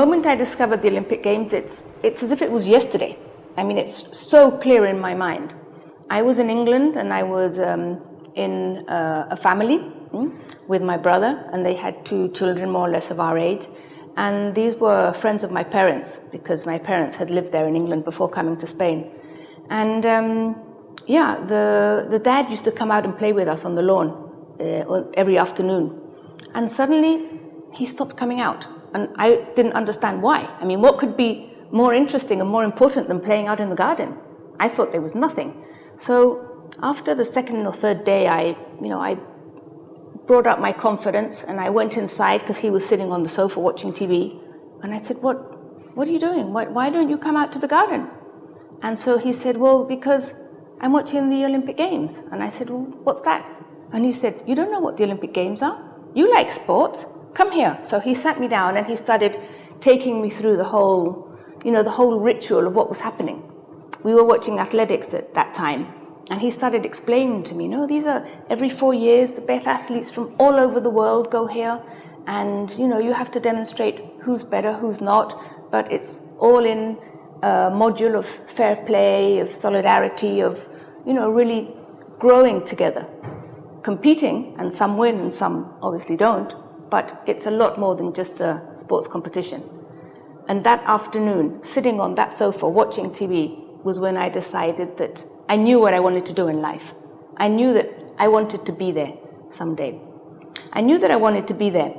moment I discovered the Olympic Games, it's as if it was yesterday. I mean, it's so clear in my mind. I was in England, and I was in a family with my brother, and they had 2 children more or less of our age. And these were friends of my parents, because my parents had lived there in England before coming to Spain. And the dad used to come out and play with us on the lawn every afternoon. And suddenly he stopped coming out. And I didn't understand why. I mean, what could be more interesting and more important than playing out in the garden? I thought there was nothing. So after the second or third day, I brought up my confidence, and I went inside because he was sitting on the sofa watching TV. And I said, what are you doing? Why don't you come out to the garden? And so he said, well, because I'm watching the Olympic Games. And I said, well, what's that? And he said, you don't know what the Olympic Games are? You like sports? Come here. So he sat me down and he started taking me through the whole ritual of what was happening. We were watching athletics at that time. And he started explaining to me, these are every 4 years, the best athletes from all over the world go here. And, you have to demonstrate who's better, who's not. But it's all in a module of fair play, of solidarity, of, really growing together. Competing, and some win and some obviously don't. But it's a lot more than just a sports competition. And that afternoon, sitting on that sofa watching TV, was when I decided that I knew what I wanted to do in life. I knew that I wanted to be there someday. I knew that I wanted to be there.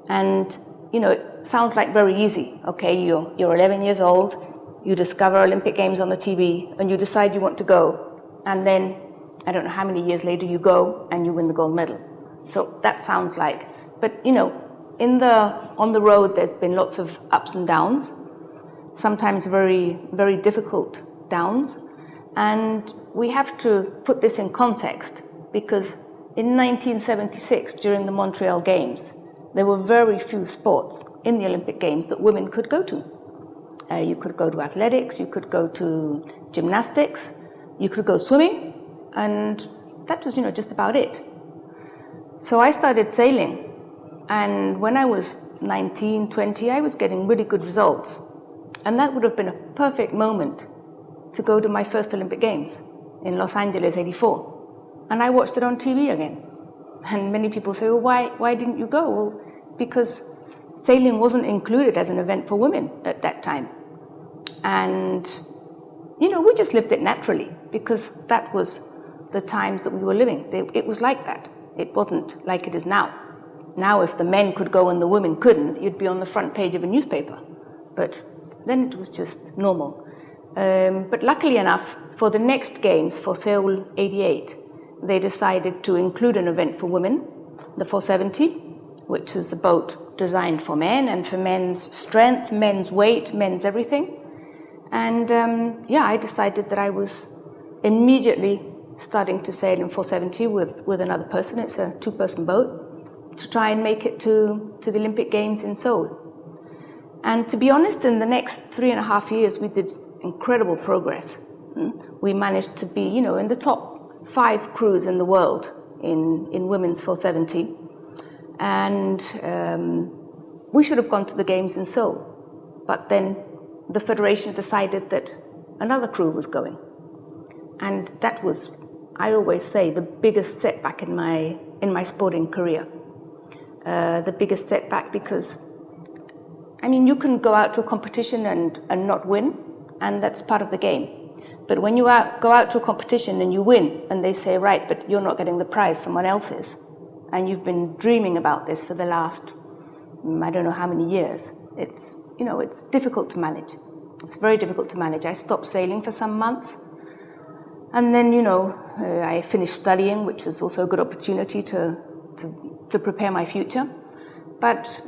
And, it sounds like very easy. Okay, you're 11 years old, you discover Olympic Games on the TV, and you decide you want to go. And then, I don't know how many years later, you go and you win the gold medal. So that sounds like, but, on the road, there's been lots of ups and downs, sometimes very, very difficult downs. And we have to put this in context, because in 1976, during the Montreal Games, there were very few sports in the Olympic Games that women could go to. You could go to athletics, you could go to gymnastics, you could go swimming, and that was, just about it. So I started sailing, and when I was 19, 20, I was getting really good results. And that would have been a perfect moment to go to my first Olympic Games in Los Angeles, 84. And I watched it on TV again. And many people say, well, why didn't you go? Well, because sailing wasn't included as an event for women at that time. And, we just lived it naturally, because that was the times that we were living. It was like that. It wasn't like it is now. Now, if the men could go and the women couldn't, you'd be on the front page of a newspaper. But then it was just normal. But luckily enough, for the next games, for Seoul 88, they decided to include an event for women, the 470, which is a boat designed for men and for men's strength, men's weight, men's everything. And I decided that I was immediately starting to sail in 470 with another person. It's a 2-person boat, to try and make it to the Olympic Games in Seoul. And to be honest, in the next 3.5 years, we did incredible progress. We managed to be, in the top 5 crews in the world in women's 470. And we should have gone to the Games in Seoul. But then the Federation decided that another crew was going. And that was, I always say, the biggest setback in my sporting career. The biggest setback because, you can go out to a competition and not win, and that's part of the game. But when you go out to a competition and you win, and they say, right, but you're not getting the prize, someone else is, and you've been dreaming about this for the last, I don't know how many years, it's difficult to manage. It's very difficult to manage. I stopped sailing for some months, and then, I finished studying, which was also a good opportunity to prepare my future. But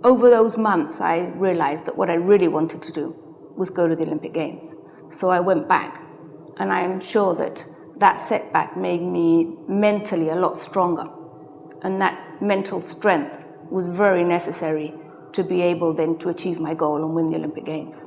over those months, I realized that what I really wanted to do was go to the Olympic Games. So I went back, and I am sure that setback made me mentally a lot stronger. And that mental strength was very necessary to be able then to achieve my goal and win the Olympic Games.